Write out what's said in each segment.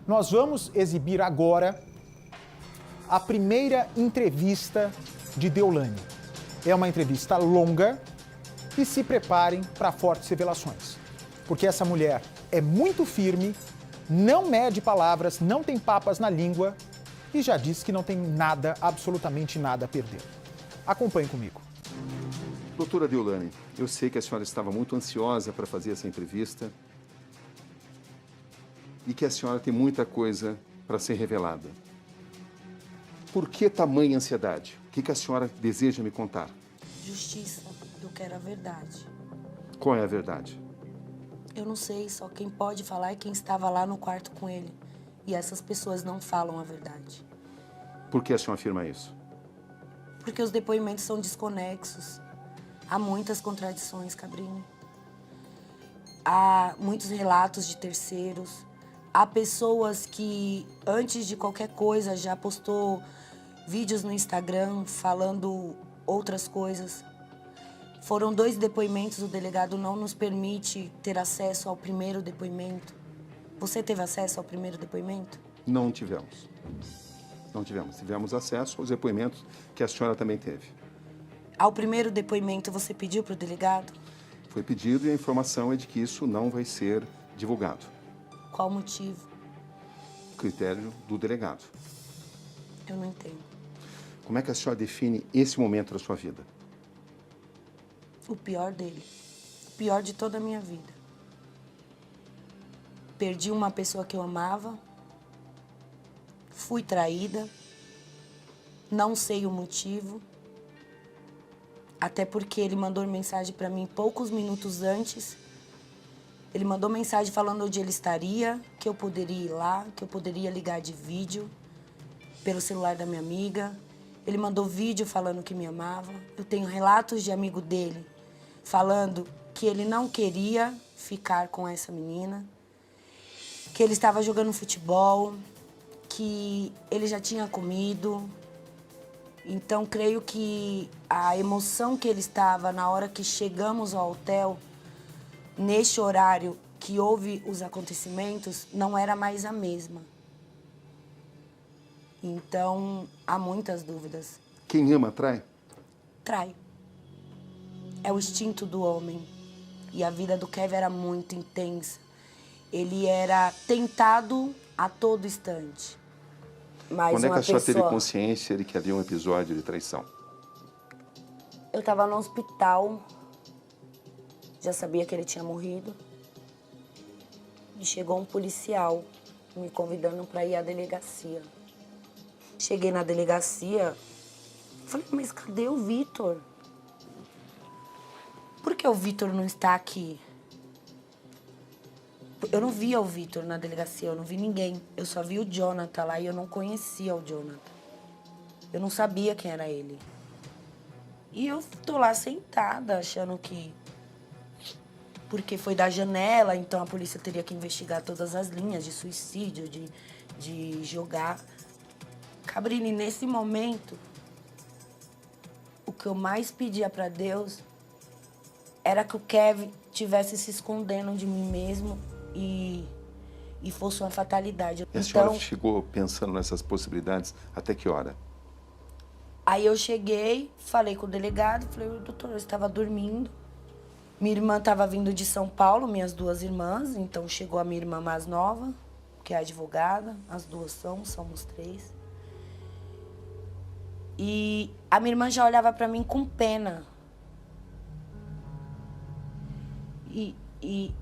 Nós vamos exibir agora a primeira entrevista de Deolane. É uma entrevista longa e se preparem para fortes revelações. Porque essa mulher é muito firme, não mede palavras, não tem papas na língua e já disse que não tem nada, absolutamente nada a perder. Acompanhe comigo. Doutora Deolane, eu sei que a senhora estava muito ansiosa para fazer essa entrevista e que a senhora tem muita coisa para ser revelada. Por que tamanha ansiedade? O que a senhora deseja me contar? Justiça, eu quero a verdade. Qual é a verdade? Eu não sei, só quem pode falar é quem estava lá no quarto com ele. E essas pessoas não falam a verdade. Por que a senhora afirma isso? Porque os depoimentos são desconexos. Há muitas contradições, Cabrini. Há muitos relatos de terceiros. Há pessoas que, antes de qualquer coisa, já postou vídeos no Instagram falando outras coisas. Foram 2 depoimentos, o delegado não nos permite ter acesso ao primeiro depoimento. Você teve acesso ao primeiro depoimento? Não tivemos. Não tivemos. Tivemos acesso aos depoimentos que a senhora também teve. Ao primeiro depoimento, você pediu para o delegado? Foi pedido e a informação é de que isso não vai ser divulgado. Qual o motivo? Critério do delegado. Eu não entendo. Como é que a senhora define esse momento da sua vida? O pior dele. O pior de toda a minha vida. Perdi uma pessoa que eu amava. Fui traída. Não sei o motivo. Até porque ele mandou mensagem para mim poucos minutos antes. Ele mandou mensagem falando onde ele estaria, que eu poderia ir lá, que eu poderia ligar de vídeo pelo celular da minha amiga. Ele mandou vídeo falando que me amava. Eu tenho relatos de amigo dele falando que ele não queria ficar com essa menina, que ele estava jogando futebol, que ele já tinha comido. Então, creio que a emoção que ele estava na hora que chegamos ao hotel, neste horário que houve os acontecimentos, não era mais a mesma. Então, há muitas dúvidas. Quem ama trai? Trai. É o instinto do homem. E a vida do Kevin era muito intensa. Ele era tentado a todo instante. Mas Quando é que uma a senhora teve pessoa... consciência de que havia um episódio de traição? Eu estava no hospital, já sabia que ele tinha morrido. E chegou um policial me convidando para ir à delegacia. Cheguei na delegacia, falei, mas cadê o Vitor? Por que o Vitor não está aqui? Eu não via o Vitor na delegacia, eu não vi ninguém. Eu só vi o Jonathan lá e eu não conhecia o Jonathan. Eu não sabia quem era ele. E eu tô lá sentada, achando que... Porque foi da janela, então a polícia teria que investigar todas as linhas de suicídio, de jogar. Cabrini, nesse momento, o que eu mais pedia pra Deus era que o Kevin tivesse se escondendo de mim mesmo e fosse uma fatalidade. E a senhora chegou pensando nessas possibilidades até que hora? Aí eu cheguei, falei com o delegado, falei, doutor, eu estava dormindo. Minha irmã estava vindo de São Paulo, minhas 2 irmãs, então chegou a minha irmã mais nova, que é advogada, as 2 somos 3. E a minha irmã já olhava para mim com pena. E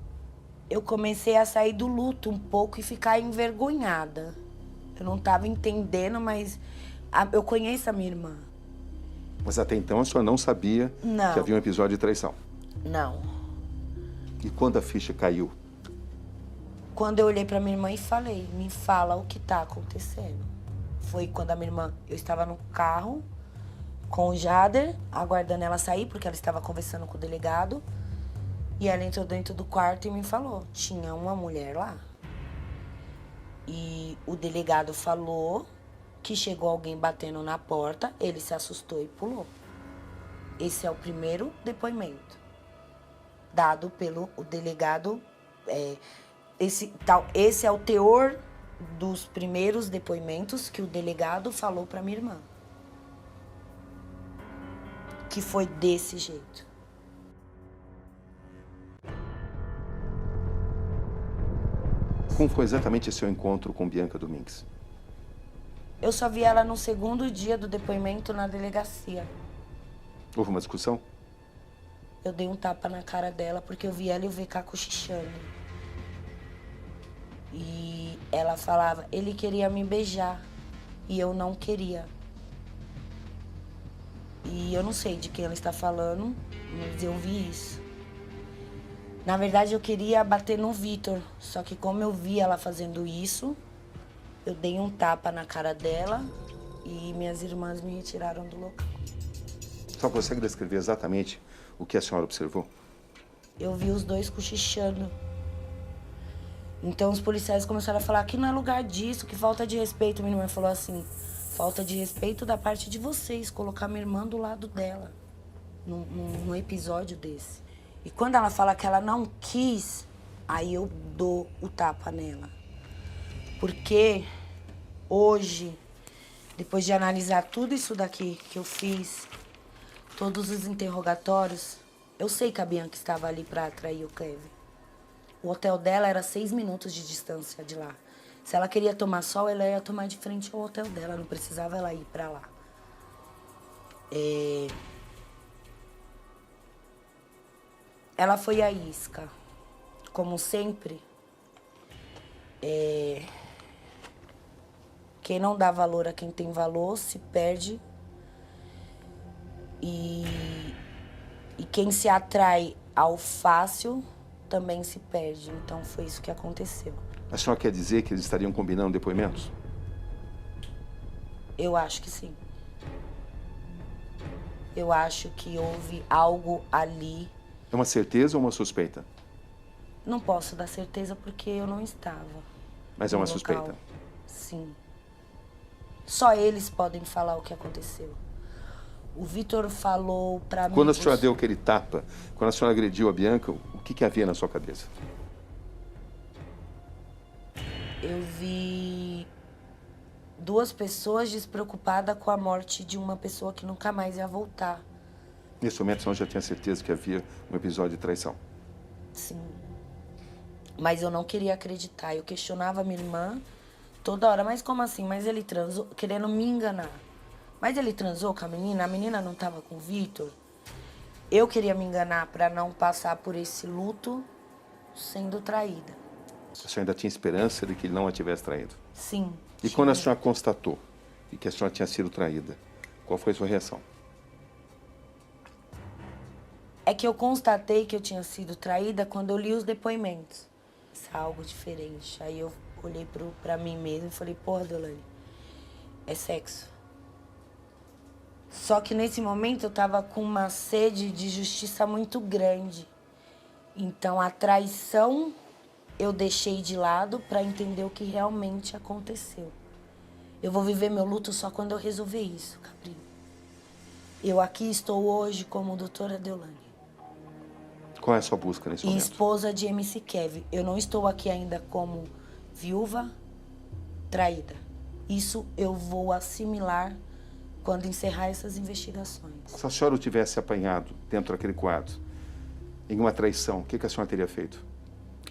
eu comecei a sair do luto um pouco e ficar envergonhada. Eu não estava entendendo, mas eu conheço a minha irmã. Mas até então a senhora não sabia que havia um episódio de traição? Não. E quando a ficha caiu? Quando eu olhei para minha irmã e falei, me fala o que está acontecendo. Foi quando a minha irmã, eu estava no carro com o Jader, aguardando ela sair, porque ela estava conversando com o delegado. E ela entrou dentro do quarto e me falou, tinha uma mulher lá. E o delegado falou que chegou alguém batendo na porta, ele se assustou e pulou. Esse é o primeiro depoimento dado pelo delegado. Esse é o teor dos primeiros depoimentos que o delegado falou para minha irmã. Que foi desse jeito. Como foi exatamente esse seu encontro com Bianca Domingues? Eu só vi ela no segundo dia do depoimento na delegacia. Houve uma discussão? Eu dei um tapa na cara dela porque eu vi ela e o VK cochichando. E ela falava, ele queria me beijar e eu não queria. E eu não sei de quem ela está falando, mas eu vi isso. Na verdade, eu queria bater no Vitor, só que como eu vi ela fazendo isso, eu dei um tapa na cara dela e minhas irmãs me retiraram do local. Só consegue descrever exatamente o que a senhora observou? Eu vi os dois cochichando. Então os policiais começaram a falar que não é lugar disso, que falta de respeito. Minha irmã falou assim, falta de respeito da parte de vocês, colocar minha irmã do lado dela, num episódio desse. E quando ela fala que ela não quis, aí eu dou o tapa nela. Porque hoje, depois de analisar tudo isso daqui que eu fiz, todos os interrogatórios, eu sei que a Bianca estava ali para atrair o Kevin. O hotel dela era 6 minutos de distância de lá. Se ela queria tomar sol, ela ia tomar de frente ao hotel dela, não precisava ela ir para lá. Ela foi a isca. Como sempre, quem não dá valor a quem tem valor se perde. E quem se atrai ao fácil também se perde. Então foi isso que aconteceu. A senhora quer dizer que eles estariam combinando depoimentos? Eu acho que sim. Eu acho que houve algo ali. É uma certeza ou uma suspeita? Não posso dar certeza porque eu não estava. Mas é uma no local. suspeita? Sim. Só eles podem falar o que aconteceu. O Vitor falou pra mim... Quando a senhora deu aquele tapa, quando a senhora agrediu a Bianca, o que havia na sua cabeça? Eu vi 2 pessoas despreocupadas com a morte de uma pessoa que nunca mais ia voltar. Nesse momento, a senhora já tinha certeza que havia um episódio de traição? Sim. Mas eu não queria acreditar. Eu questionava minha irmã toda hora. Mas como assim? Mas ele transou, querendo me enganar. Mas ele transou com a menina não estava com o Vitor. Eu queria me enganar para não passar por esse luto sendo traída. A senhora ainda tinha esperança de que ele não a tivesse traído? Sim. E quando a senhora constatou e que a senhora tinha sido traída, qual foi a sua reação? É que eu constatei que eu tinha sido traída quando eu li os depoimentos. Isso é algo diferente. Aí eu olhei pra mim mesma e falei, porra, Deolane, é sexo. Só que nesse momento eu tava com uma sede de justiça muito grande. Então a traição eu deixei de lado para entender o que realmente aconteceu. Eu vou viver meu luto só quando eu resolver isso, Cabrinho. Eu aqui estou hoje como doutora Deolane. Qual é a sua busca nesse momento? E esposa de MC Kevin. Eu não estou aqui ainda como viúva traída. Isso eu vou assimilar quando encerrar essas investigações. Se a senhora o tivesse apanhado dentro daquele quadro, em uma traição, o que a senhora teria feito?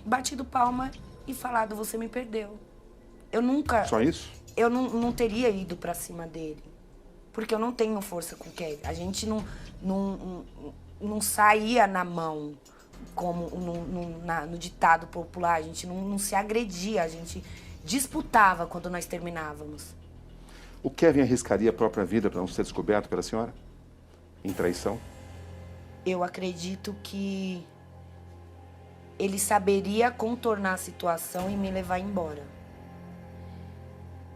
Batido palma e falado, você me perdeu. Eu nunca... Só isso? Eu não teria ido pra cima dele. Porque eu não tenho força com o Kevin. A gente não saía na mão, como no ditado popular. A gente não se agredia, a gente disputava quando nós terminávamos. O Kevin arriscaria a própria vida para não ser descoberto pela senhora? Em traição? Eu acredito que ele saberia contornar a situação e me levar embora.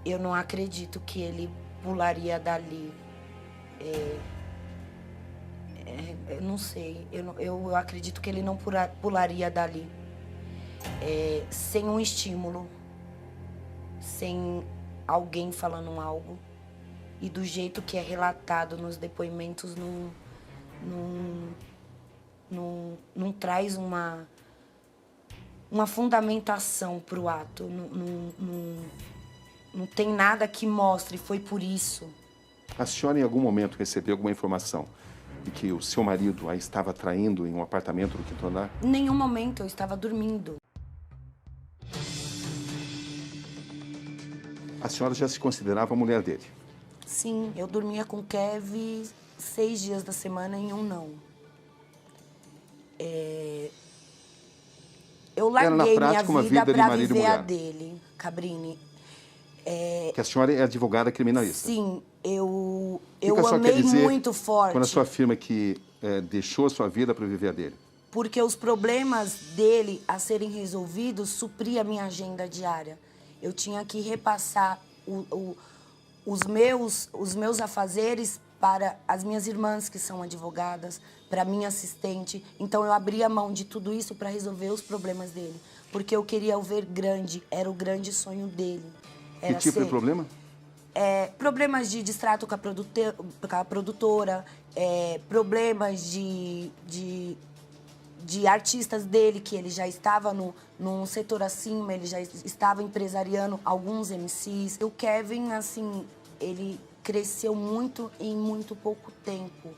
Eu não acredito que ele pularia dali. Eu não sei. Eu acredito que ele não pularia dali sem um estímulo, sem alguém falando algo. E do jeito que é relatado nos depoimentos, não traz uma fundamentação para o ato. Não tem nada que mostre, foi por isso. A senhora em algum momento recebeu alguma informação de que o seu marido a estava traindo em um apartamento do quinto andar? Em nenhum momento eu estava dormindo. A senhora já se considerava a mulher dele? Sim, eu dormia com o Kevin 6 dias da semana e um não. Eu Era, na larguei minha prática, uma vida vida de para marido e viver a mulher. dele, Cabrini. Que a senhora é advogada criminalista. Sim, O que a eu senhora quer amei dizer muito forte. quando a senhora afirma que deixou a sua vida para viver a dele? Porque os problemas dele a serem resolvidos supria a minha agenda diária. Eu tinha que repassar os meus afazeres para as minhas irmãs, que são advogadas, para a minha assistente. Então, eu abria mão de tudo isso para resolver os problemas dele. Porque eu queria o ver grande, era o grande sonho dele. Que tipo de problema? Problemas de distrato com a produtora, problemas de artistas dele, que ele já estava num setor acima, ele já estava empresariando alguns MCs. O Kevin, assim, ele cresceu muito em muito pouco tempo.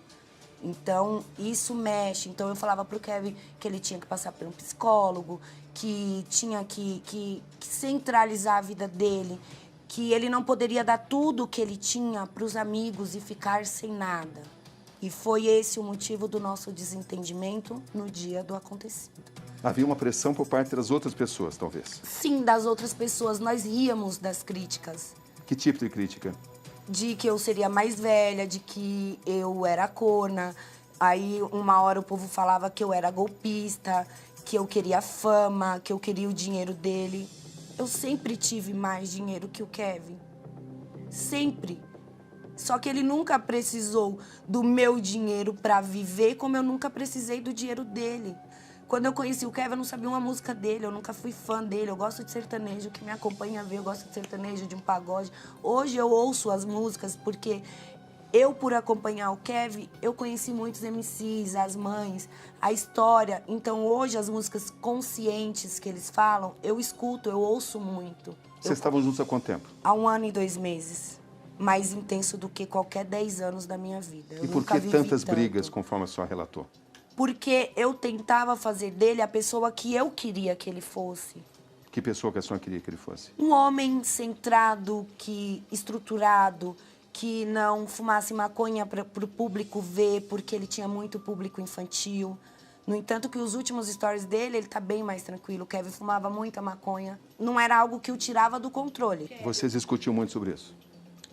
Então, isso mexe. Então, eu falava pro Kevin que ele tinha que passar por um psicólogo, que tinha que centralizar a vida dele, que ele não poderia dar tudo o que ele tinha pros amigos e ficar sem nada. E foi esse o motivo do nosso desentendimento no dia do acontecido. Havia uma pressão por parte das outras pessoas, talvez. Sim, das outras pessoas. Nós ríamos das críticas. Que tipo de crítica? De que eu seria mais velha, de que eu era corna. Aí, uma hora, o povo falava que eu era golpista, que eu queria fama, que eu queria o dinheiro dele. Eu sempre tive mais dinheiro que o Kevin. Sempre. Só que ele nunca precisou do meu dinheiro para viver, como eu nunca precisei do dinheiro dele. Quando eu conheci o Kevin, eu não sabia uma música dele, eu nunca fui fã dele. Eu gosto de sertanejo, que me acompanha a ver, eu gosto de sertanejo, de um pagode. Hoje eu ouço as músicas porque eu, por acompanhar o Kevin, eu conheci muitos MCs, as mães, a história. Então hoje as músicas conscientes que eles falam, eu escuto, eu ouço muito. Vocês estavam juntos há quanto tempo? Há 1 ano e 2 meses. Mais intenso do que qualquer 10 anos da minha vida. Eu E por nunca que vivi tantas tanto. brigas, conforme a senhora relatou? Porque eu tentava fazer dele a pessoa que eu queria que ele fosse. Que pessoa que a senhora queria que ele fosse? Um homem centrado, estruturado, que não fumasse maconha para o público ver, porque ele tinha muito público infantil. No entanto, que os últimos stories dele, ele tá bem mais tranquilo. O Kevin fumava muita maconha. Não era algo que o tirava do controle. Vocês discutiam muito sobre isso?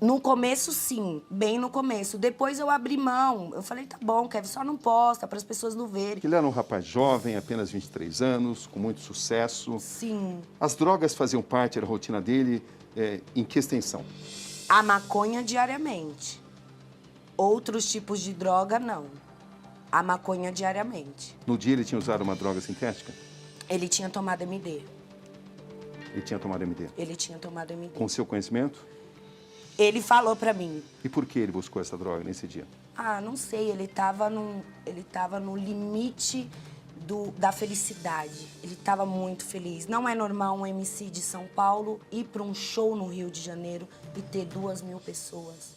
No começo, sim, bem no começo. Depois eu abri mão. Eu falei, tá bom, Kevin, só não posta para as pessoas não verem. Ele era um rapaz jovem, apenas 23 anos, com muito sucesso. Sim. As drogas faziam parte da rotina dele, em que extensão? A maconha diariamente. Outros tipos de droga, não. A maconha diariamente. No dia ele tinha usado uma droga sintética? Ele tinha tomado MD. Ele tinha tomado MD? Ele tinha tomado MD. Com seu conhecimento? Ele falou pra mim. E por que ele buscou essa droga nesse dia? Ah, não sei, ele tava no limite da felicidade. Ele tava muito feliz. Não é normal um MC de São Paulo ir para um show no Rio de Janeiro e ter 2.000 pessoas.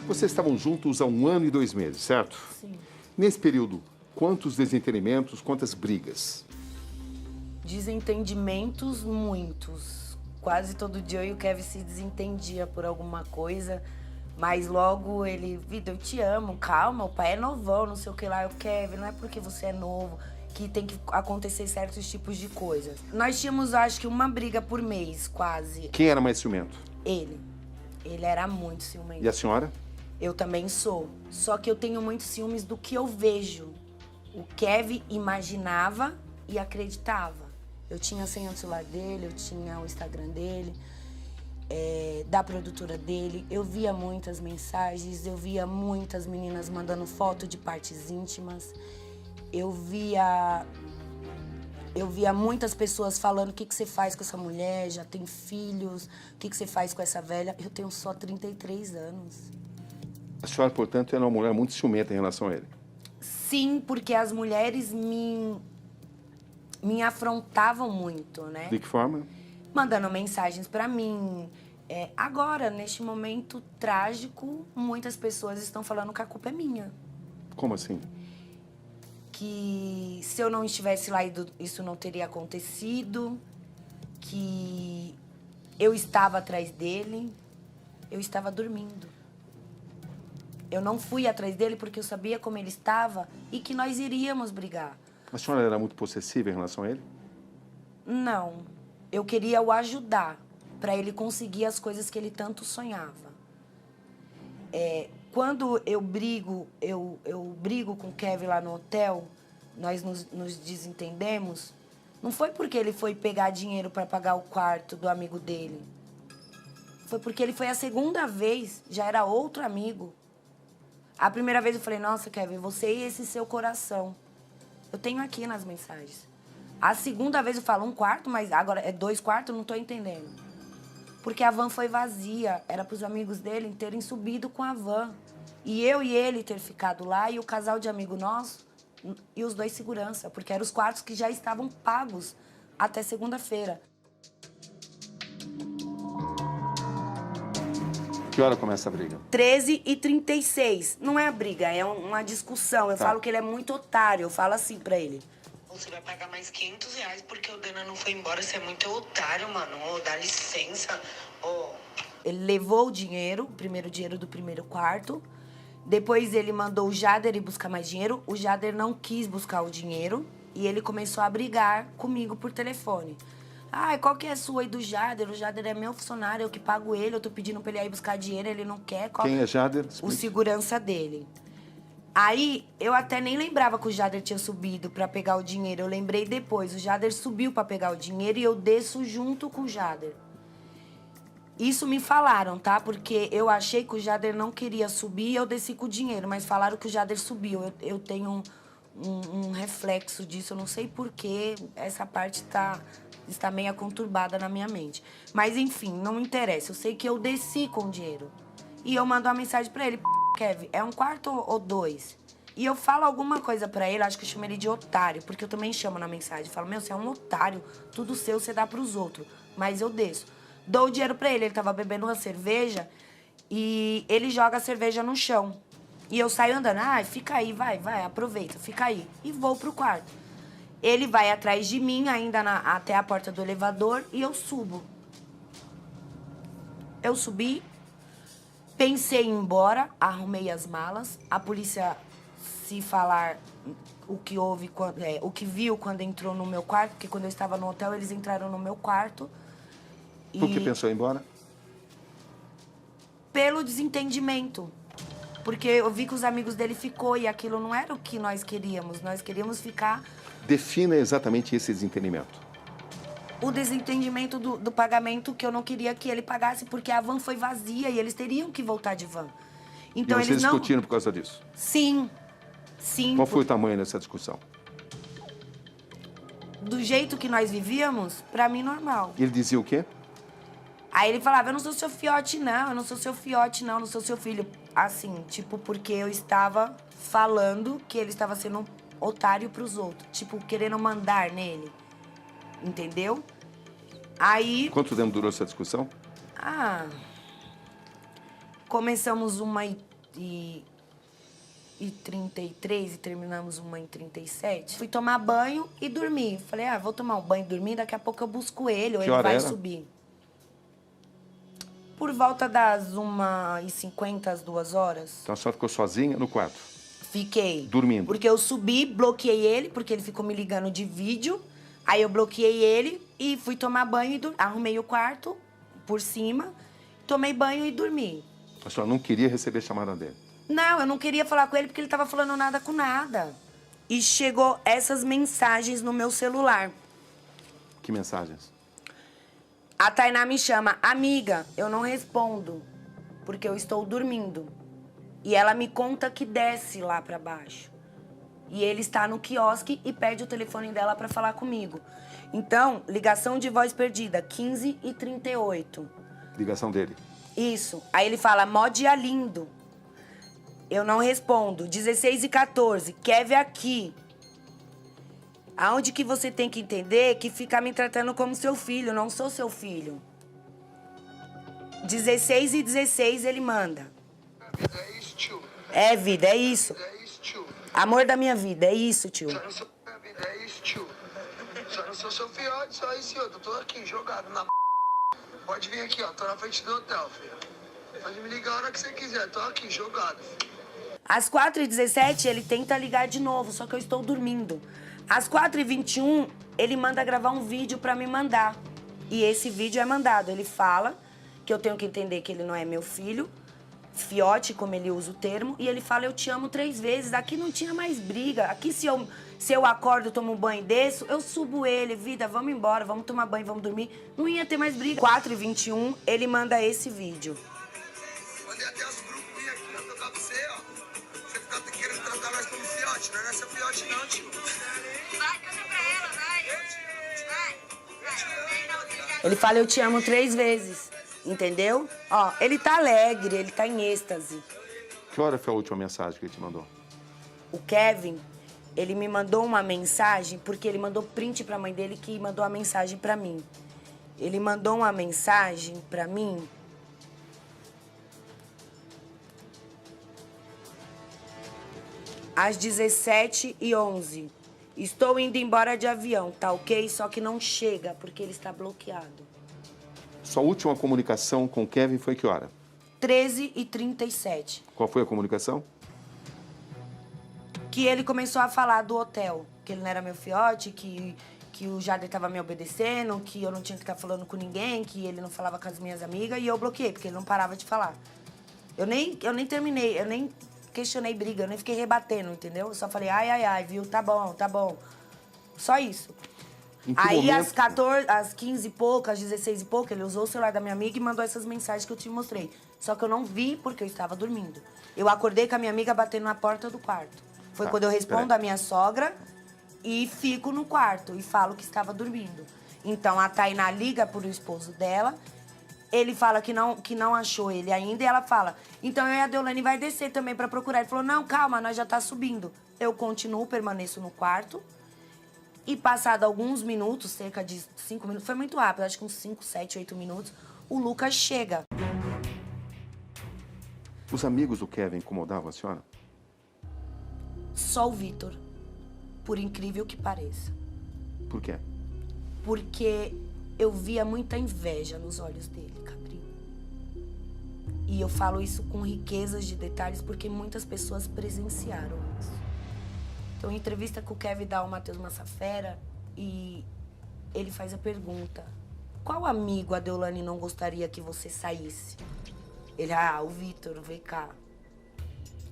Vocês estavam juntos há 1 ano e 2 meses, certo? Sim. Nesse período, quantos desentendimentos, quantas brigas? Desentendimentos, muitos. Quase todo dia eu e o Kevin se desentendia por alguma coisa, mas logo ele, vida, eu te amo, calma, o pai é novão, não sei o que lá. Eu, Kevin, não é porque você é novo que tem que acontecer certos tipos de coisas. Nós tínhamos, acho que, uma briga por mês, quase. Quem era mais ciumento? Ele. Ele era muito ciumento. E a senhora? Eu também sou. Só que eu tenho muitos ciúmes do que eu vejo. O Kevin imaginava e acreditava. Eu tinha a senha do celular dele, eu tinha o Instagram dele, da produtora dele. Eu via muitas mensagens, eu via muitas meninas mandando foto de partes íntimas. Eu via muitas pessoas falando: o que você faz com essa mulher, já tem filhos, o que você faz com essa velha? Eu tenho só 33 anos. A senhora, portanto, era uma mulher muito ciumenta em relação a ele. Sim, porque as mulheres me afrontavam muito, né? De que forma? Mandando mensagens pra mim. Agora, neste momento trágico, muitas pessoas estão falando que a culpa é minha. Como assim? Que se eu não estivesse lá, isso não teria acontecido. Que eu estava atrás dele. Eu estava dormindo. Eu não fui atrás dele porque eu sabia como ele estava e que nós iríamos brigar. A senhora era muito possessiva em relação a ele? Não. Eu queria o ajudar para ele conseguir as coisas que ele tanto sonhava. Quando eu brigo com o Kevin lá no hotel, nós nos desentendemos, não foi porque ele foi pegar dinheiro para pagar o quarto do amigo dele. Foi porque ele foi a segunda vez, já era outro amigo. A primeira vez eu falei, nossa, Kevin, você e esse seu coração. Eu tenho aqui nas mensagens. A segunda vez eu falo 1 quarto, mas agora é 2 quartos, não tô entendendo. Porque a van foi vazia, era pros amigos dele terem subido com a van. E eu e ele ter ficado lá, e o casal de amigo nosso, e os 2 segurança, porque eram os quartos que já estavam pagos até segunda-feira. Que hora começa a briga? 13h36. Não é a briga, é uma discussão. Eu Tá. falo que ele é muito otário, eu falo assim pra ele. Você vai pagar mais R$500 porque o Dana não foi embora. Você é muito otário, mano. Ô, dá licença. Ô. Ele levou o dinheiro, o primeiro dinheiro do primeiro quarto. Depois ele mandou o Jader ir buscar mais dinheiro. O Jader não quis buscar o dinheiro. E ele começou a brigar comigo por telefone. Ai, qual que é a sua aí do Jader? O Jader é meu funcionário, eu que pago ele. Eu tô pedindo pra ele ir buscar dinheiro, ele não quer. Quem é Jader? O Explique. segurança dele. Aí, eu até nem lembrava que o Jader tinha subido pra pegar o dinheiro. Eu lembrei depois. O Jader subiu pra pegar o dinheiro e eu desço junto com o Jader. Isso me falaram, tá? Porque eu achei que o Jader não queria subir e eu desci com o dinheiro. Mas falaram que o Jader subiu. Eu tenho um reflexo disso. Eu não sei porquê. Essa parte está meio conturbada na minha mente. Mas, enfim, não me interessa. Eu sei que eu desci com o dinheiro. E eu mando uma mensagem pra ele. Kevin, é 1 quarto ou 2? E eu falo alguma coisa pra ele, acho que eu chamo ele de otário, porque eu também chamo na mensagem. Falo, meu, você é um otário, tudo seu você dá pros outros. Mas eu desço. Dou o dinheiro pra ele, ele tava bebendo uma cerveja e ele joga a cerveja no chão. E eu saio andando, fica aí, vai, aproveita, fica aí. E vou pro quarto. Ele vai atrás de mim, ainda até a porta do elevador, e eu subo. Eu subi, pensei em ir embora, arrumei as malas. A polícia, se falar o que houve, o que viu quando entrou no meu quarto, porque quando eu estava no hotel, eles entraram no meu quarto. Por que pensou em ir embora? Pelo desentendimento. Porque eu vi que os amigos dele ficou e aquilo não era o que nós queríamos. Nós queríamos ficar... Defina exatamente esse desentendimento. O desentendimento do pagamento que eu não queria que ele pagasse porque a van foi vazia e eles teriam que voltar de van. Então E vocês eles não... discutiram por causa disso? Sim. Qual foi o tamanho dessa discussão? Do jeito que nós vivíamos, pra mim, normal. Ele dizia o quê? Aí ele falava, eu não sou seu fiote, não. Eu não sou seu fiote, não. Eu não sou seu filho. Assim, tipo, porque eu estava falando que ele estava sendo um otário pros outros. Tipo, querendo mandar nele. Entendeu? Aí... Quanto tempo durou essa discussão? Começamos 1h33 e terminamos 1h37. Fui tomar banho e dormi. Falei, vou tomar um banho e dormir, daqui a pouco eu busco ele, ou Que ele hora vai era? subir. Por volta das 1h50, às 2h. Então a senhora ficou sozinha no quarto? Fiquei. Dormindo? Porque eu subi, bloqueei ele, porque ele ficou me ligando de vídeo. Aí eu bloqueei ele e fui tomar banho e arrumei o quarto por cima, tomei banho e dormi. A senhora não queria receber chamada dele? Não, eu não queria falar com ele porque ele tava falando nada com nada. E chegou essas mensagens no meu celular. Que mensagens? A Tainá me chama, amiga, eu não respondo, porque eu estou dormindo. E ela me conta que desce lá pra baixo. E ele está no quiosque e pede o telefone dela pra falar comigo. Então, ligação de voz perdida, 15h38. Ligação dele? Isso. Aí ele fala, mó dia lindo. Eu não respondo. 16h14, Kevin aqui. Aonde que você tem que entender que fica me tratando como seu filho, não sou seu filho. 16 e 16 ele manda. É isso, tio. É, vida, é isso. É isso, tio. Amor da minha vida, é isso, tio. Só não sou minha vida, é isso, tio. Só não sou seu fiote, só isso, eu tô aqui, jogado na Pode vir aqui, ó, tô na frente do hotel, filho. Pode me ligar a hora que você quiser, tô aqui, jogado, filho. Às 4h17, ele tenta ligar de novo, só que eu estou dormindo. Às 4h21, ele manda gravar um vídeo pra me mandar. E esse vídeo é mandado. Ele fala que eu tenho que entender que ele não é meu filho, fiote, como ele usa o termo, e ele fala, eu te amo 3 vezes. Aqui não tinha mais briga. Aqui, se eu acordo, tomo um banho desse, eu subo ele, vida, vamos embora, vamos tomar banho, vamos dormir. Não ia ter mais briga. 4h21, ele manda esse vídeo. Mandei até os grupos vir aqui, eu tocar pra você, ó. Você ficar querendo tratar nós como fiote, não é nossa fiote não, tio. Vai, canta pra ela, vai. Ele fala, eu te amo 3 vezes, entendeu? Ó, ele tá alegre, ele tá em êxtase. Que hora foi a última mensagem que ele te mandou? O Kevin, ele me mandou uma mensagem, porque ele mandou print pra mãe dele que mandou a mensagem pra mim. Ele mandou uma mensagem pra mim. Às 17h11. Estou indo embora de avião, tá ok? Só que não chega, porque ele está bloqueado. Sua última comunicação com o Kevin foi que hora? 13h37. Qual foi a comunicação? Que ele começou a falar do hotel, que ele não era meu fiote, que o Jader estava me obedecendo, que eu não tinha que estar falando com ninguém, que ele não falava com as minhas amigas, e eu bloqueei, porque ele não parava de falar. Eu nem terminei, eu nem questionei briga, eu nem fiquei rebatendo, entendeu? Eu só falei, ai, viu, tá bom. Só isso. Em que Aí, momento? às 15 e pouco, às 16 e pouco, ele usou o celular da minha amiga e mandou essas mensagens que eu te mostrei. Só que eu não vi porque eu estava dormindo. Eu acordei com a minha amiga batendo na porta do quarto. Foi Tá, quando eu respondo peraí. a minha sogra e fico no quarto e falo que estava dormindo. Então, a Tainá liga pro esposo dela, ele fala que não achou ele ainda e ela fala, então eu e a Deolane vai descer também pra procurar. Ele falou, não, calma, nós já tá subindo. Eu continuo, permaneço no quarto. E passado alguns minutos, cerca de 5 minutos, foi muito rápido, acho que uns 5, 7, 8 minutos, o Lucas chega. Os amigos do Kevin incomodavam a senhora? Só o Vitor, por incrível que pareça. Por quê? Porque eu via muita inveja nos olhos dele, Cabrinho. E eu falo isso com riquezas de detalhes porque muitas pessoas presenciaram isso. Então, em entrevista com o Kevin dá o Matheus Massafera e ele faz a pergunta: qual amigo a Deolane não gostaria que você saísse? Ele, o Vitor, vem cá.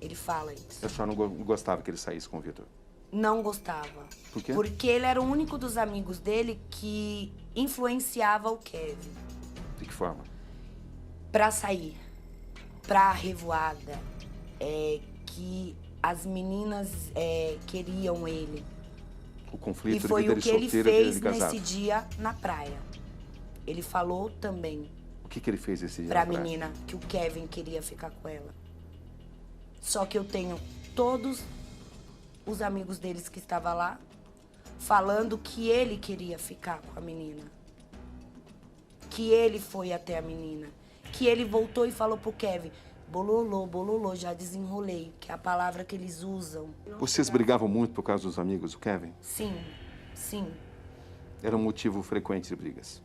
Ele fala isso. A senhora não gostava que ele saísse com o Vitor? Não gostava. Por quê? Porque ele era o único dos amigos dele que influenciava o Kevin De que forma? pra sair, pra revoada, que as meninas queriam ele. O conflito E de foi vida o de que ele solteiro e vida fez de casado. nesse dia na praia. Ele falou também O que ele fez esse dia pra na praia? menina que o Kevin queria ficar com ela. Só que eu tenho todos os amigos deles que estavam lá falando que ele queria ficar com a menina. Que ele foi até a menina. Que ele voltou e falou pro Kevin, bololô, já desenrolei, que é a palavra que eles usam. Vocês brigavam muito por causa dos amigos do Kevin? Sim. Era um motivo frequente de brigas?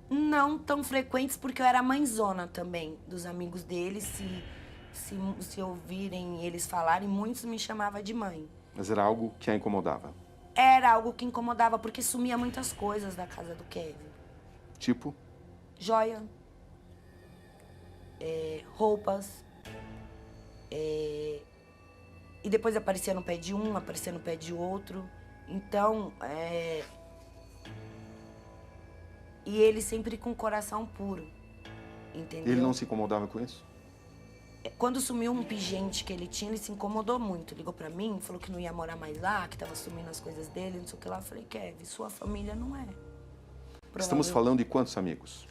Não tão frequentes, porque eu era mãezona também dos amigos deles. Se ouvirem eles falarem, muitos me chamavam de mãe. Mas era algo que a incomodava? Era algo que incomodava, porque sumia muitas coisas da casa do Kevin. Tipo? Joia, roupas, e depois aparecia no pé de um, aparecia no pé de outro. Então, e ele sempre com o coração puro, entendeu? Ele não se incomodava com isso? Quando sumiu um pingente que ele tinha, ele se incomodou muito. Ligou pra mim, falou que não ia morar mais lá, que tava sumindo as coisas dele, não sei o que lá. Eu falei, Kevin, sua família não é. Estamos falando de quantos amigos?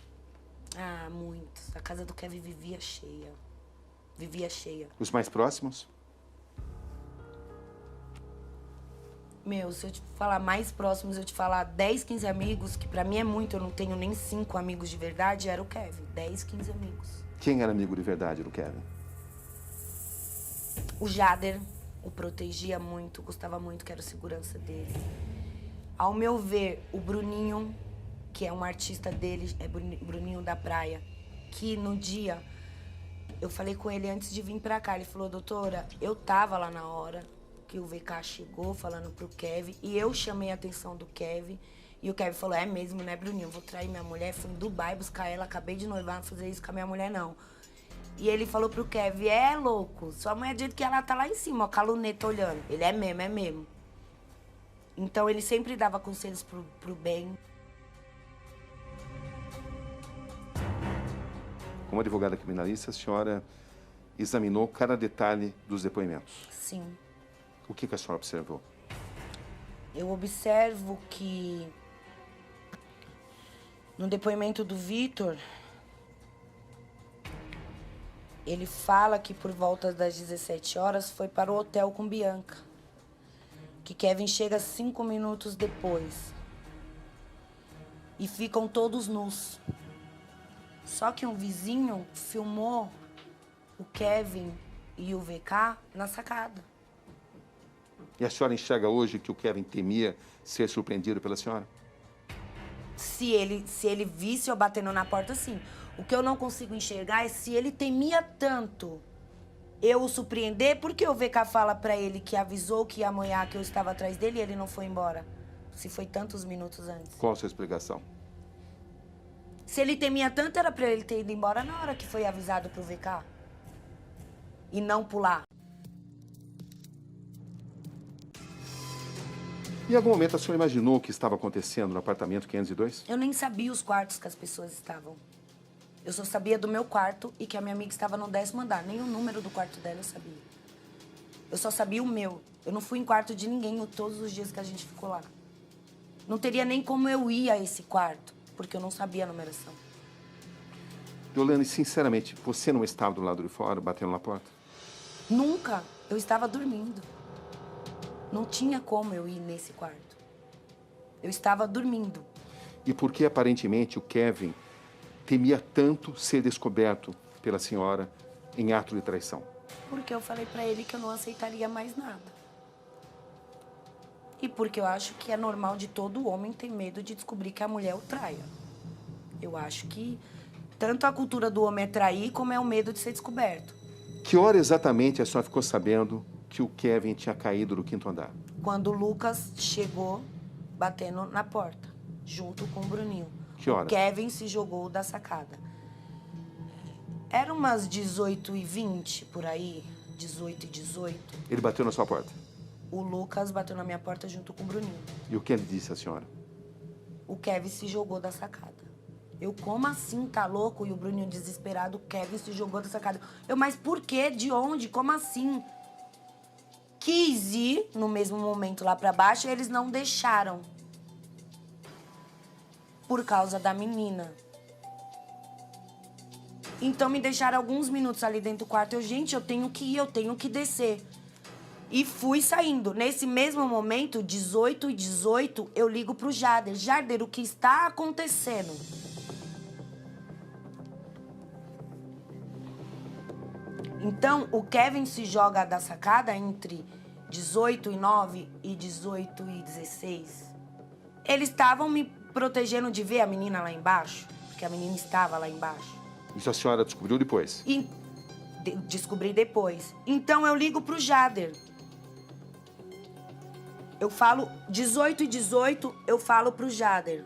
Muitos. A casa do Kevin vivia cheia. Vivia cheia. Os mais próximos? Meu, se eu te falar mais próximos, eu te falar 10, 15 amigos, que pra mim é muito, eu não tenho nem 5 amigos de verdade, era o Kevin. 10, 15 amigos. Quem era amigo de verdade do Kevin? O Jader o protegia muito, gostava muito, que era o segurança dele. Ao meu ver, o Bruninho, que é um artista dele, é Bruninho da Praia, que no dia, eu falei com ele antes de vir pra cá, ele falou, doutora, eu tava lá na hora que o VK chegou falando pro Kevin, e eu chamei a atenção do Kevin, e o Kevin falou, é mesmo, né, Bruninho, vou trair minha mulher, fui em Dubai buscar ela, acabei de noivar, não fazer isso com a minha mulher, não. E ele falou pro Kevin, é louco, sua mulher do jeito que ela tá lá em cima, ó, com a luneta olhando. Ele é mesmo, é mesmo. Então ele sempre dava conselhos pro bem. Como advogada criminalista, a senhora examinou cada detalhe dos depoimentos. Sim. O que a senhora observou? Eu observo que no depoimento do Vitor, ele fala que por volta das 17 horas foi para o hotel com Bianca. Que Kevin chega 5 minutos depois. E ficam todos nus. Só que um vizinho filmou o Kevin e o VK na sacada. E a senhora enxerga hoje que o Kevin temia ser surpreendido pela senhora? Se ele visse eu batendo na porta, sim. O que eu não consigo enxergar é se ele temia tanto eu o surpreender, porque o VK fala pra ele que avisou que ia amanhã que eu estava atrás dele e ele não foi embora. Se foi tantos minutos antes. Qual a sua explicação? Se ele temia tanto, era pra ele ter ido embora na hora que foi avisado pro VK. E não pular. Em algum momento a senhora imaginou o que estava acontecendo no apartamento 502? Eu nem sabia os quartos que as pessoas estavam. Eu só sabia do meu quarto e que a minha amiga estava no 10º andar. Nem o número do quarto dela eu sabia. Eu só sabia o meu. Eu não fui em quarto de ninguém todos os dias que a gente ficou lá. Não teria nem como eu ir a esse quarto, porque eu não sabia a numeração. Deolane, sinceramente, você não estava do lado de fora, batendo na porta? Nunca. Eu estava dormindo. Não tinha como eu ir nesse quarto. Eu estava dormindo. E por que, aparentemente, o Kevin temia tanto ser descoberto pela senhora em ato de traição? Porque eu falei pra ele que eu não aceitaria mais nada. E porque eu acho que é normal de todo homem ter medo de descobrir que a mulher o traia. Eu acho que tanto a cultura do homem é trair, como é o medo de ser descoberto. Que hora exatamente a senhora ficou sabendo que o Kevin tinha caído do 5º andar? Quando o Lucas chegou batendo na porta, junto com o Bruninho. Que hora? O Kevin se jogou da sacada. Era umas 18h20 por aí, 18h18. Ele bateu na sua porta? O Lucas bateu na minha porta junto com o Bruninho. E o que ele disse à senhora? O Kevin se jogou da sacada. Eu, como assim, tá louco? E o Bruninho desesperado, o Kevin se jogou da sacada. Eu, mas por quê? De onde? Como assim? Quis ir no mesmo momento lá pra baixo e eles não deixaram. Por causa da menina. Então me deixaram alguns minutos ali dentro do quarto. Eu, gente, eu tenho que ir, eu tenho que descer. E fui saindo. Nesse mesmo momento, 18h18, eu ligo pro Jader. Jader, o que está acontecendo? Então, o Kevin se joga da sacada entre 18h09 e 18h16. Eles estavam me protegendo de ver a menina lá embaixo, porque a menina estava lá embaixo. Isso a senhora descobriu depois? E descobri depois. Então, eu ligo pro Jader. Eu falo 18h18, eu falo pro Jader.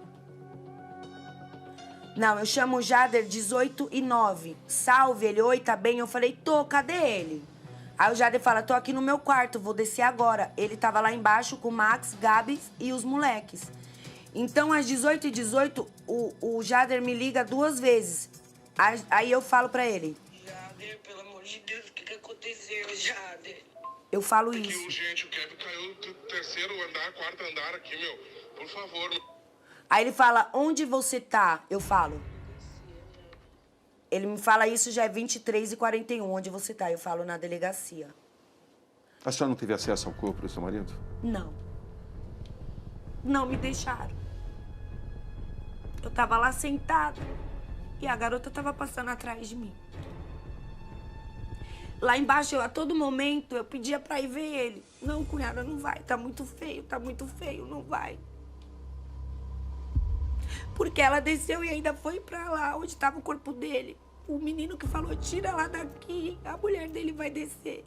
Não, eu chamo o Jader 18h09. Salve, ele, oi, tá bem? Eu falei, tô, cadê ele? Aí o Jader fala, tô aqui no meu quarto, vou descer agora. Ele tava lá embaixo com o Max, Gabi e os moleques. Então, às 18h18, o Jader me liga 2 vezes. Aí eu falo pra ele. Jader, pelo amor de Deus, o que aconteceu, Jader? Eu falo Aqui, isso. gente, o Kevin caiu do 3º andar, 4º andar aqui, meu. Por favor. Aí ele fala, onde você tá? Eu falo. Ele me fala isso, já é 23h41, onde você tá? Eu falo, na delegacia. A senhora não teve acesso ao corpo do seu marido? Não. Não me deixaram. Eu tava lá sentada e a garota tava passando atrás de mim. Lá embaixo, a todo momento, eu pedia pra ir ver ele. Não, cunhada, não vai. Tá muito feio, não vai. Porque ela desceu e ainda foi pra lá, onde tava o corpo dele. O menino que falou, tira lá daqui, a mulher dele vai descer.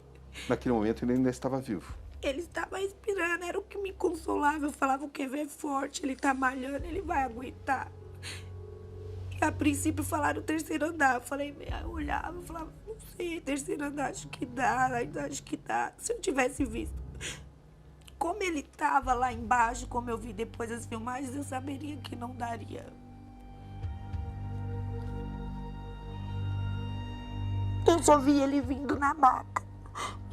Naquele momento ele ainda estava vivo. Ele estava respirando, era o que me consolava. Eu falava, o Kevin é forte, ele tá malhando, ele vai aguentar. E a princípio falaram o terceiro andar. Eu falei, eu olhava, eu falava, não sei, terceiro andar, acho que dá, ainda acho que dá. Se eu tivesse visto como ele tava lá embaixo, como eu vi depois das filmagens, eu saberia que não daria. Eu só vi ele vindo na maca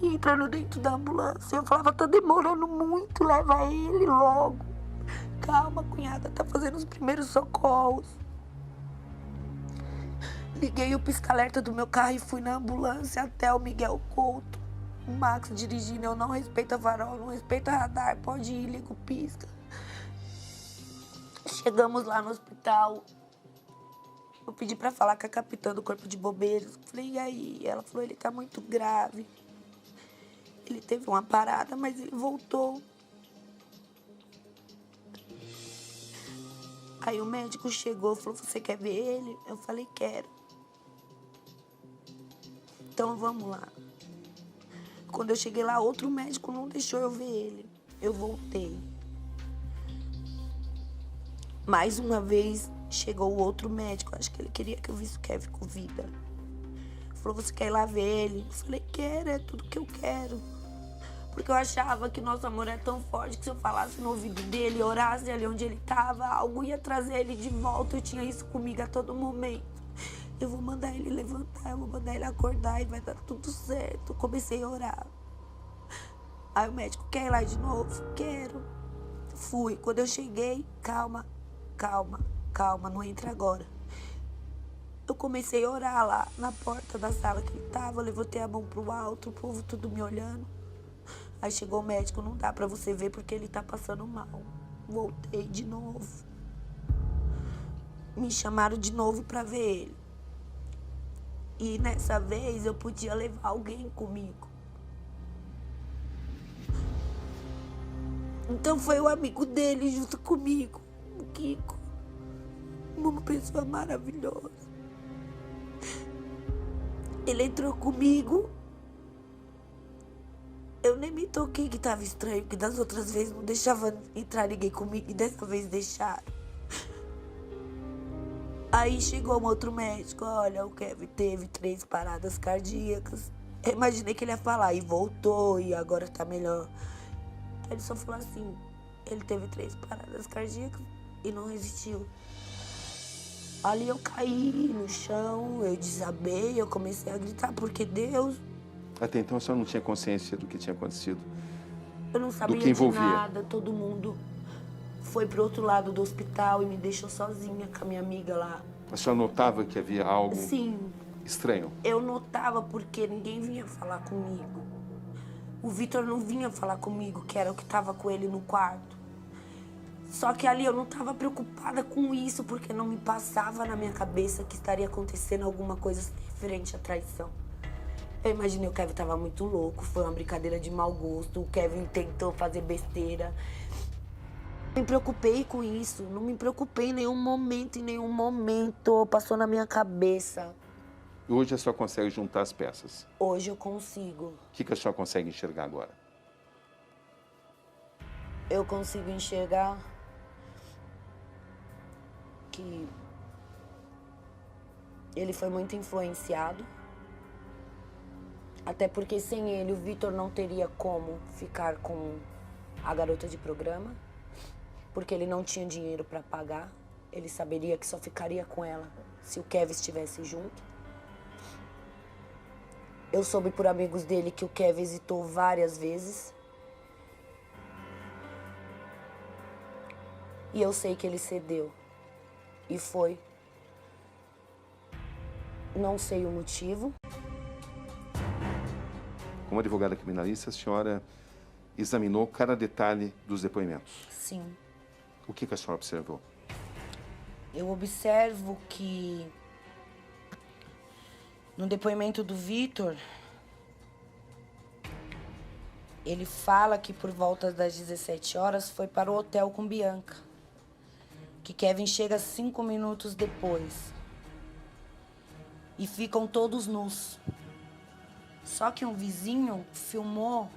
e entrando dentro da ambulância. Eu falava, tá demorando muito, leva ele logo. Calma, cunhada, tá fazendo os primeiros socorros. Liguei o pisca-alerta do meu carro e fui na ambulância até o Miguel Couto. O Max dirigindo, eu não respeito a farol, não respeito a radar, pode ir, liga o pisca. Chegamos lá no hospital. Eu pedi pra falar com a capitã do corpo de bombeiros. Falei, e aí? Ela falou, ele tá muito grave. Ele teve uma parada, mas ele voltou. Aí o médico chegou, falou, você quer ver ele? Eu falei, quero. Então vamos lá. Quando eu cheguei lá, outro médico não deixou eu ver ele. Eu voltei. Mais uma vez, chegou o outro médico. Acho que ele queria que eu visse o Kevin com vida. Falou, você quer ir lá ver ele? Eu falei, quero, é tudo que eu quero. Porque eu achava que nosso amor é tão forte que se eu falasse no ouvido dele, orasse ali onde ele estava, algo ia trazer ele de volta. Eu tinha isso comigo a todo momento. Eu vou mandar ele levantar, eu vou mandar ele acordar e vai dar tudo certo. Comecei a orar. Aí o médico, quer ir lá de novo? Quero. Fui. Quando eu cheguei, calma, não entra agora. Eu comecei a orar lá na porta da sala que ele tava, levantei a mão pro alto, o povo tudo me olhando. Aí chegou o médico, não dá pra você ver porque ele tá passando mal. Voltei de novo. Me chamaram de novo pra ver ele. E nessa vez eu podia levar alguém comigo. Então foi o amigo dele junto comigo, o Kiko. Uma pessoa maravilhosa. Ele entrou comigo. Eu nem me toquei que tava estranho, que das outras vezes não deixava entrar ninguém comigo e dessa vez deixaram. Aí chegou um outro médico, olha, o Kevin teve 3 paradas cardíacas. Eu imaginei que ele ia falar, e voltou, e agora tá melhor. Ele só falou assim, ele teve 3 paradas cardíacas e não resistiu. Ali eu caí no chão, eu desabei, eu comecei a gritar, porque Deus... Até então a senhora não tinha consciência do que tinha acontecido? Eu não sabia do que envolvia. de nada, todo mundo foi pro outro lado do hospital e me deixou sozinha com a minha amiga lá. A senhora notava que havia algo Sim, estranho? eu notava porque ninguém vinha falar comigo. O Vitor não vinha falar comigo, que era o que tava com ele no quarto. Só que ali eu não tava preocupada com isso, porque não me passava na minha cabeça que estaria acontecendo alguma coisa referente à traição. Eu imaginei o Kevin tava muito louco, foi uma brincadeira de mau gosto, o Kevin tentou fazer besteira. Não me preocupei com isso, não me preocupei em nenhum momento, passou na minha cabeça. Hoje a senhora consegue juntar as peças? Hoje eu consigo. O que a senhora consegue enxergar agora? Eu consigo enxergar que ele foi muito influenciado. Até porque sem ele, o Vitor não teria como ficar com a garota de programa. Porque ele não tinha dinheiro para pagar. Ele saberia que só ficaria com ela se o Kevin estivesse junto. Eu soube por amigos dele que o Kevin hesitou várias vezes. E eu sei que ele cedeu. E foi. Não sei o motivo. Como advogada criminalista, a senhora examinou cada detalhe dos depoimentos? Sim. O que a senhora observou? Eu observo que no depoimento do Vitor, ele fala que por volta das 17 horas foi para o hotel com Bianca. Que Kevin chega 5 minutos depois. E ficam todos nus. Só que um vizinho filmou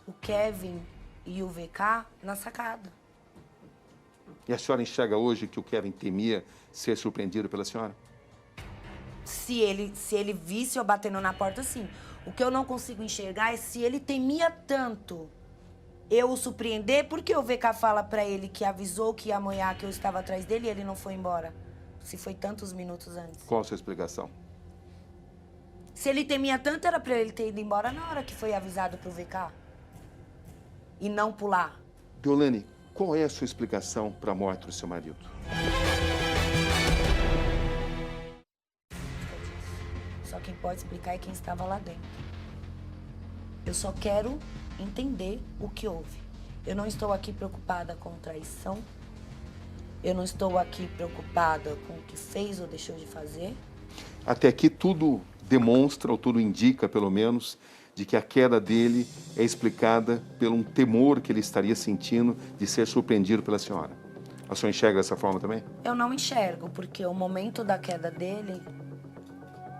o Kevin e o VK na sacada. E a senhora enxerga hoje que o Kevin temia ser surpreendido pela senhora? Se ele visse eu batendo na porta, sim. O que eu não consigo enxergar é se ele temia tanto eu o surpreender, porque o VK fala pra ele que avisou que ia amanhã que eu estava atrás dele e ele não foi embora. Se foi tantos minutos antes. Qual a sua explicação? Se ele temia tanto, era pra ele ter ido embora na hora que foi avisado pro VK. E não pular. Deolane, qual é a sua explicação para a morte do seu marido? Só quem pode explicar é quem estava lá dentro. Eu só quero entender o que houve. Eu não estou aqui preocupada com traição. Eu não estou aqui preocupada com o que fez ou deixou de fazer. Até aqui tudo demonstra, ou tudo indica, pelo menos, de que a queda dele é explicada por um temor que ele estaria sentindo de ser surpreendido pela senhora. A senhora enxerga dessa forma também? Eu não enxergo, porque o momento da queda dele,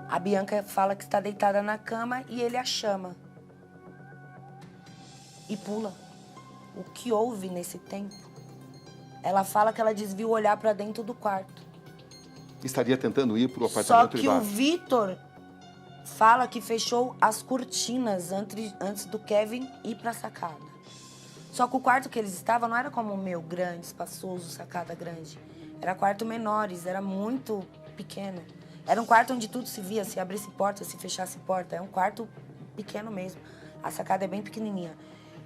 a Bianca fala que está deitada na cama e ele a chama. E pula. O que houve nesse tempo? Ela fala que ela desvia o olhar para dentro do quarto. Estaria tentando ir para o Só apartamento que o Vitor fala que fechou as cortinas antes do Kevin ir para a sacada. Só que o quarto que eles estavam não era como o meu, grande, espaçoso, sacada grande. Era quarto menores, era muito pequeno. Era um quarto onde tudo se via, se abrisse porta, se fechasse porta. É um quarto pequeno mesmo. A sacada é bem pequenininha.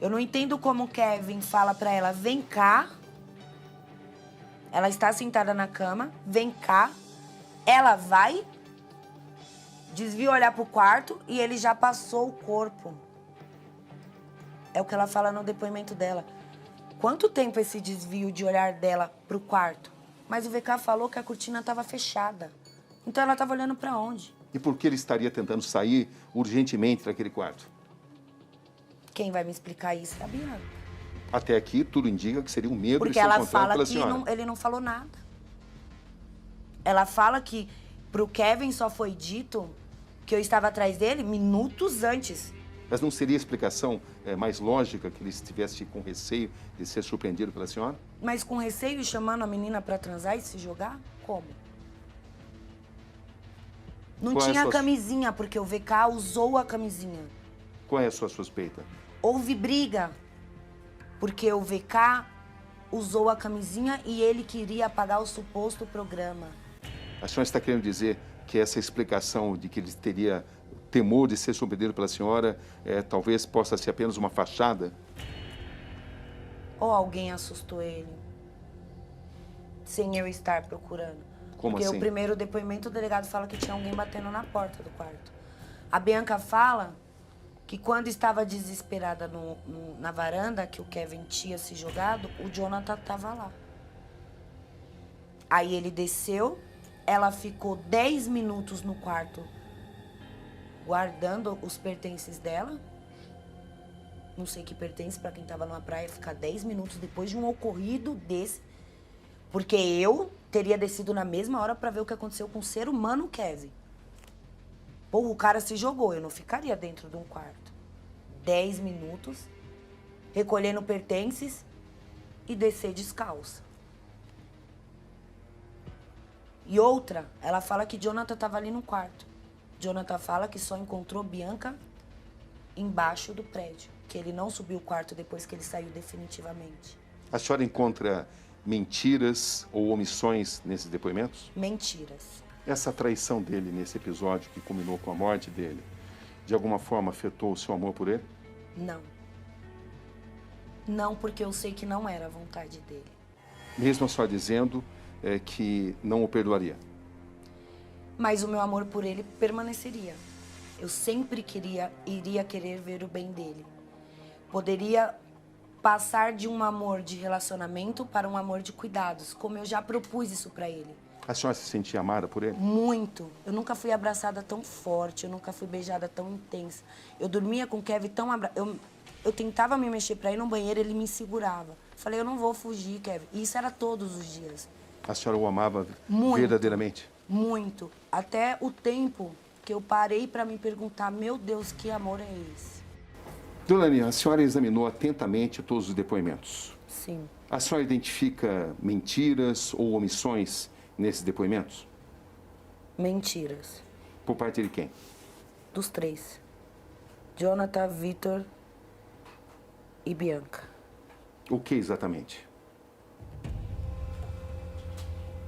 Eu não entendo como o Kevin fala pra ela, vem cá. Ela está sentada na cama, vem cá. Ela vai, desvia o olhar pro quarto e ele já passou o corpo. É o que ela fala no depoimento dela. Quanto tempo esse desvio de olhar dela pro quarto? Mas o VK falou que a cortina estava fechada. Então ela estava olhando pra onde? E por que ele estaria tentando sair urgentemente daquele quarto? Quem vai me explicar isso é a Bianca. Até aqui, tudo indica que seria um medo Porque de ser ela encontrado fala pela que senhora. ele não falou nada. Ela fala que pro Kevin só foi dito que eu estava atrás dele minutos antes. Mas não seria a explicação mais lógica que ele estivesse com receio de ser surpreendido pela senhora? Mas com receio e chamando a menina pra transar e se jogar? Como? Não Qual é a tinha sua- camisinha, porque o VK usou a camisinha. Qual é a sua suspeita? Houve briga, porque o VK usou a camisinha e ele queria apagar o suposto programa. A senhora está querendo dizer que essa explicação de que ele teria temor de ser surpreendido pela senhora talvez possa ser apenas uma fachada? Ou alguém assustou ele, sem eu estar procurando. Como Porque assim? o primeiro depoimento, o delegado fala que tinha alguém batendo na porta do quarto. A Bianca fala que quando estava desesperada na varanda, que o Kevin tinha se jogado, o Jonathan estava lá. Aí ele desceu, ela ficou 10 minutos no quarto guardando os pertences dela. Não sei que pertence para quem estava numa praia ficar 10 minutos depois de um ocorrido desse. Porque eu teria descido na mesma hora para ver o que aconteceu com o ser humano Kevin. Pô, o cara se jogou, eu não ficaria dentro de um quarto. 10 minutos, recolhendo pertences e descer descalça. E outra, ela fala que Jonathan estava ali no quarto. Jonathan fala que só encontrou Bianca embaixo do prédio. Que ele não subiu o quarto depois que ele saiu definitivamente. A senhora encontra mentiras ou omissões nesses depoimentos? Mentiras. Essa traição dele nesse episódio que culminou com a morte dele, de alguma forma afetou o seu amor por ele? Não. Não, porque eu sei que não era a vontade dele. Mesmo a senhora dizendo que não o perdoaria? Mas o meu amor por ele permaneceria. Eu sempre iria querer ver o bem dele. Poderia passar de um amor de relacionamento para um amor de cuidados, como eu já propus isso pra ele. A senhora se sentia amada por ele? Muito. Eu nunca fui abraçada tão forte, eu nunca fui beijada tão intensa. Eu dormia com o Kevin tão eu tentava me mexer pra ir no banheiro, ele me segurava. Falei, eu não vou fugir, Kevin. E isso era todos os dias. A senhora o amava Muito. verdadeiramente? Muito. Até o tempo que eu parei pra me perguntar, meu Deus, que amor é esse? Deolane, a senhora examinou atentamente todos os depoimentos. Sim. A senhora identifica mentiras ou omissões nesses depoimentos? Mentiras. Por parte de quem? Dos três. Jonathan, Vitor e Bianca. O que exatamente?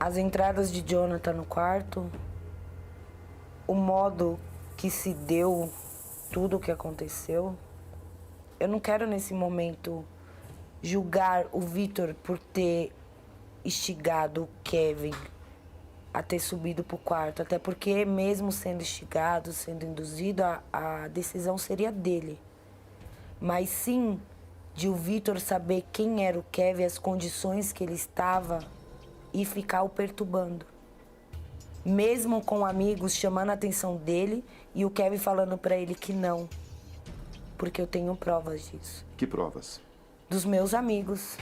As entradas de Jonathan no quarto, o modo que se deu tudo o que aconteceu. Eu não quero, nesse momento, julgar o Vitor por ter instigado o Kevin a ter subido pro quarto. Até porque, mesmo sendo instigado, sendo induzido, a decisão seria dele. Mas sim de o Vitor saber quem era o Kevin, as condições que ele estava e ficar o perturbando. Mesmo com amigos chamando a atenção dele e o Kevin falando pra ele que não. Porque eu tenho provas disso. Que provas? Dos meus amigos,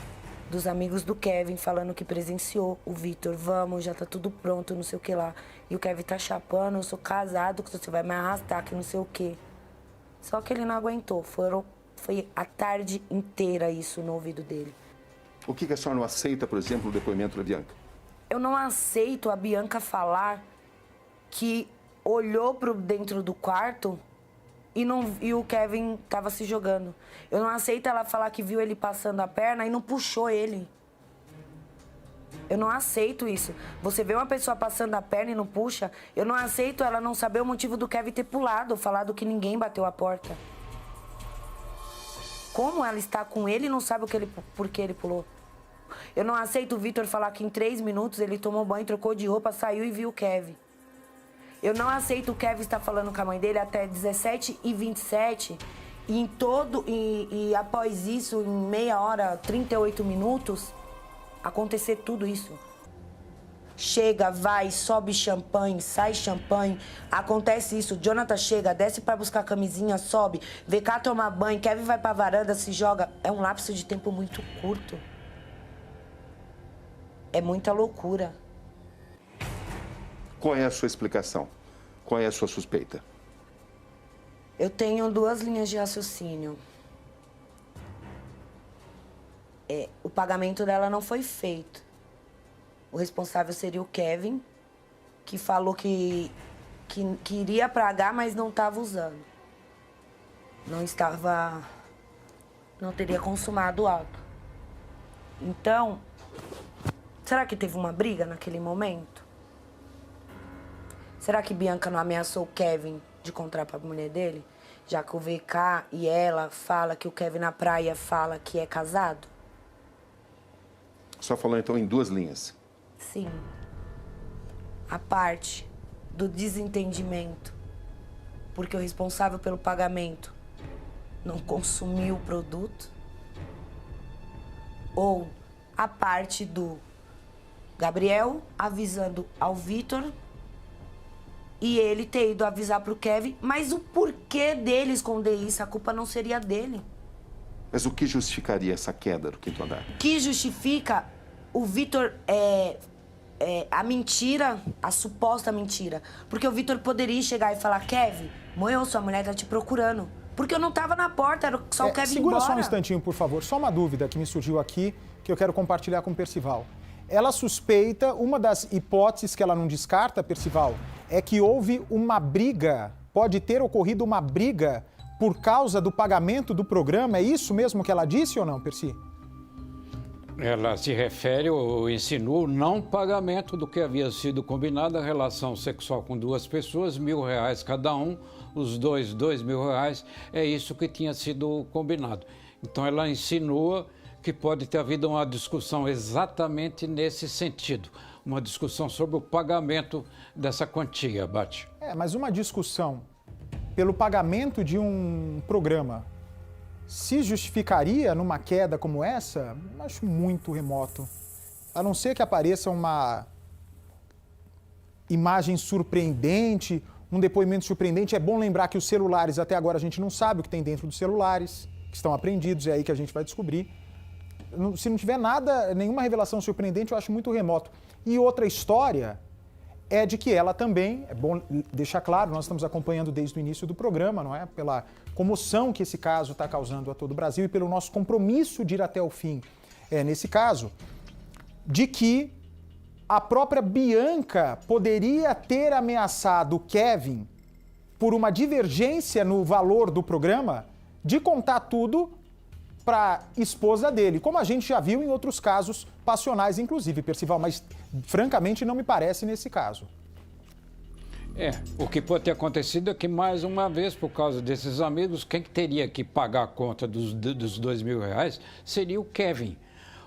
dos amigos do Kevin, falando que presenciou o Vitor. Vamos, já tá tudo pronto, não sei o que lá. E o Kevin tá chapando, eu sou casado, que você vai me arrastar, que não sei o que. Só que ele não aguentou. Foi a tarde inteira isso no ouvido dele. O que a senhora não aceita, por exemplo, no depoimento da Bianca? Eu não aceito a Bianca falar que olhou pro dentro do quarto e o Kevin tava se jogando. Eu não aceito ela falar que viu ele passando a perna e não puxou ele. Eu não aceito isso. Você vê uma pessoa passando a perna e não puxa, eu não aceito ela não saber o motivo do Kevin ter pulado, falado que ninguém bateu a porta. Como ela está com ele e não sabe por que ele pulou? Eu não aceito o Vitor falar que em 3 minutos ele tomou banho, trocou de roupa, saiu e viu o Kevin. Eu não aceito o Kevin estar falando com a mãe dele até 17h27 e após isso, em meia hora, 38 minutos, acontecer tudo isso. Chega, vai, sobe champanhe, sai champanhe, acontece isso. Jonathan chega, desce pra buscar a camisinha, sobe, vê cá tomar banho, Kevin vai pra varanda, se joga. É um lapso de tempo muito curto. É muita loucura. Qual é a sua explicação? Qual é a sua suspeita? Eu tenho 2 linhas de raciocínio. O pagamento dela não foi feito. O responsável seria o Kevin, que falou que iria pagar, mas não estava usando. Não teria consumado o ato. Então, será que teve uma briga naquele momento? Será que Bianca não ameaçou o Kevin de contar pra mulher dele? Já que o VK e ela fala que o Kevin na praia fala que é casado? Só falando então em 2 linhas. Sim. A parte do desentendimento, porque o responsável pelo pagamento não consumiu o produto, ou a parte do Gabriel avisando ao Vitor e ele ter ido avisar pro Kevin, mas o porquê dele esconder isso? A culpa não seria dele. Mas o que justificaria essa queda do 5º andar? Que justifica o Vitor a mentira, a suposta mentira. Porque o Vitor poderia chegar e falar, Kevin, mãe, sua mulher tá te procurando. Porque eu não tava na porta, era só o Kevin segura embora. Só um instantinho, por favor. Só uma dúvida que me surgiu aqui, que eu quero compartilhar com o Percival. Ela suspeita, uma das hipóteses que ela não descarta, Percival, é que houve uma briga, pode ter ocorrido uma briga por causa do pagamento do programa. É isso mesmo que ela disse ou não, Perci? Ela se refere ou insinua o não pagamento do que havia sido combinado, a relação sexual com 2 pessoas, R$1.000 cada um, os dois, R$2.000, é isso que tinha sido combinado. Então ela insinua que pode ter havido uma discussão exatamente nesse sentido, uma discussão sobre o pagamento dessa quantia, Bate. Mas uma discussão pelo pagamento de um programa se justificaria numa queda como essa, acho muito remoto. A não ser que apareça uma imagem surpreendente, um depoimento surpreendente. É bom lembrar que os celulares, até agora a gente não sabe o que tem dentro dos celulares, que estão apreendidos, é aí que a gente vai descobrir. Se não tiver nada, nenhuma revelação surpreendente, eu acho muito remoto. E outra história é de que ela também, é bom deixar claro, nós estamos acompanhando desde o início do programa, não é? Pela comoção que esse caso está causando a todo o Brasil e pelo nosso compromisso de ir até o fim, nesse caso, de que a própria Bianca poderia ter ameaçado o Kevin por uma divergência no valor do programa de contar tudo para a esposa dele, como a gente já viu em outros casos passionais, inclusive, Percival, mas francamente não me parece nesse caso. O que pode ter acontecido é que, mais uma vez, por causa desses amigos, quem teria que pagar a conta dos R$2.000 seria o Kevin.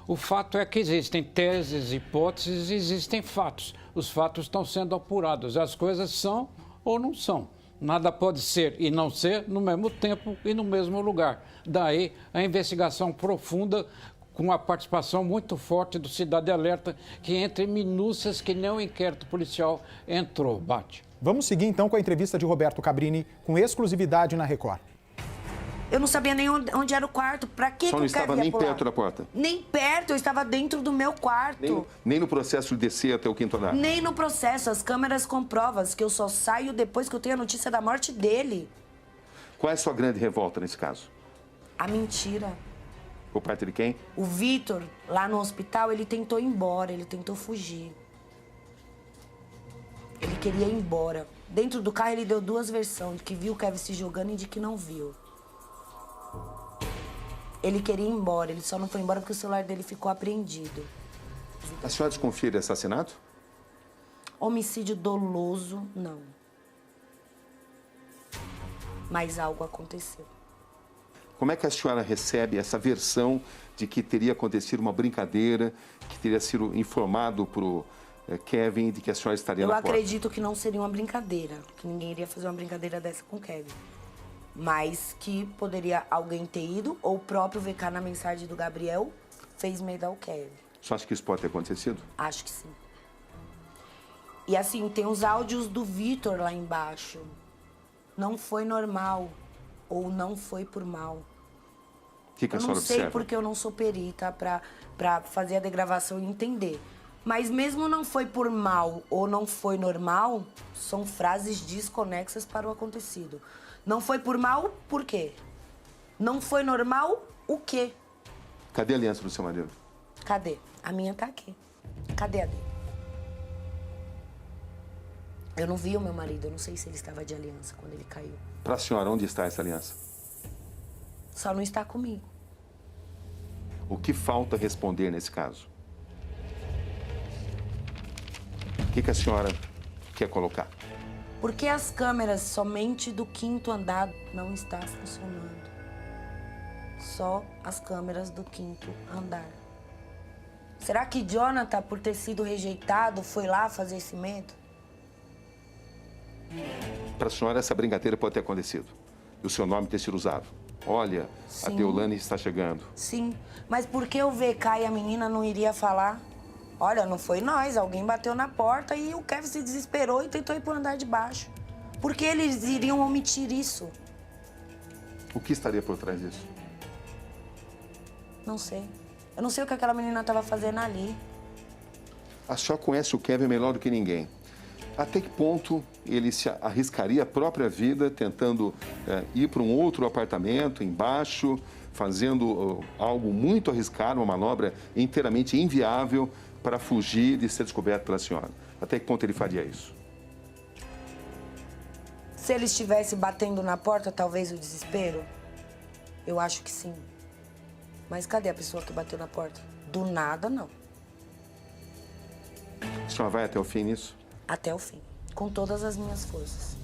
O fato é que existem teses, hipóteses, existem fatos. Os fatos estão sendo apurados. As coisas são ou não são. Nada pode ser e não ser no mesmo tempo e no mesmo lugar. Daí a investigação profunda, com a participação muito forte do Cidade Alerta, que entre minúcias que nem o inquérito policial entrou. Bate. Vamos seguir então com a entrevista de Roberto Cabrini, com exclusividade na Record. Eu não sabia nem onde era o quarto. Pra que Só não estava nem pular? perto da porta? Nem perto, eu estava dentro do meu quarto. Nem no processo de descer até o quinto andar? Nem no processo. As câmeras comprovam que eu só saio depois que eu tenho a notícia da morte dele. Qual é a sua grande revolta nesse caso? A mentira. Por parte de quem? O Vitor, lá no hospital, ele tentou ir embora, ele tentou fugir. Ele queria ir embora. Dentro do carro, ele deu duas versões, de que viu o Kevin se jogando e de que não viu. Ele queria ir embora, ele só não foi embora porque o celular dele ficou apreendido. A senhora desconfia de assassinato? Homicídio doloso, não. Mas algo aconteceu. Como é que a senhora recebe essa versão de que teria acontecido uma brincadeira, que teria sido informado para o Kevin de que a senhora estaria na porta? Eu acredito que não seria uma brincadeira, que ninguém iria fazer uma brincadeira dessa com o Kevin. Mas que poderia alguém ter ido, ou o próprio VK na mensagem do Gabriel fez medo ao Kevin. Você acha que isso pode ter acontecido? Acho que sim. E assim, tem os áudios do Vitor lá embaixo. Não foi normal, ou não foi por mal. O que a senhora Eu não sei observa? porque eu não sou perita pra fazer a degravação e entender. Mas mesmo não foi por mal ou não foi normal, são frases desconexas para o acontecido. Não foi por mal, por quê? Não foi normal, o quê? Cadê a aliança do seu marido? Cadê? A minha tá aqui. Cadê a dele? Eu não vi o meu marido, eu não sei se ele estava de aliança quando ele caiu. Para a senhora, onde está essa aliança? Só não está comigo. O que falta responder nesse caso? O que a senhora quer colocar? Por que as câmeras somente do quinto andar não estão funcionando? Só as câmeras do quinto andar. Será que Jonathan, por ter sido rejeitado, foi lá fazer esse medo? Para a senhora, essa brincadeira pode ter acontecido. E o seu nome ter sido usado. Olha, Sim. a Deolane está chegando. Sim, mas por que o VK e a menina não iria falar? Olha, não foi nós, alguém bateu na porta e o Kevin se desesperou e tentou ir pro andar de baixo. Por que eles iriam omitir isso? O que estaria por trás disso? Não sei. Eu não sei o que aquela menina estava fazendo ali. A senhora conhece o Kevin melhor do que ninguém. Até que ponto ele se arriscaria a própria vida tentando ir para um outro apartamento embaixo, fazendo algo muito arriscado, uma manobra inteiramente inviável para fugir de ser descoberto pela senhora? Até que ponto ele faria isso? Se ele estivesse batendo na porta, talvez o desespero? Eu acho que sim. Mas cadê a pessoa que bateu na porta? Do nada, não. A senhora vai até o fim nisso? Até o fim. Com todas as minhas forças.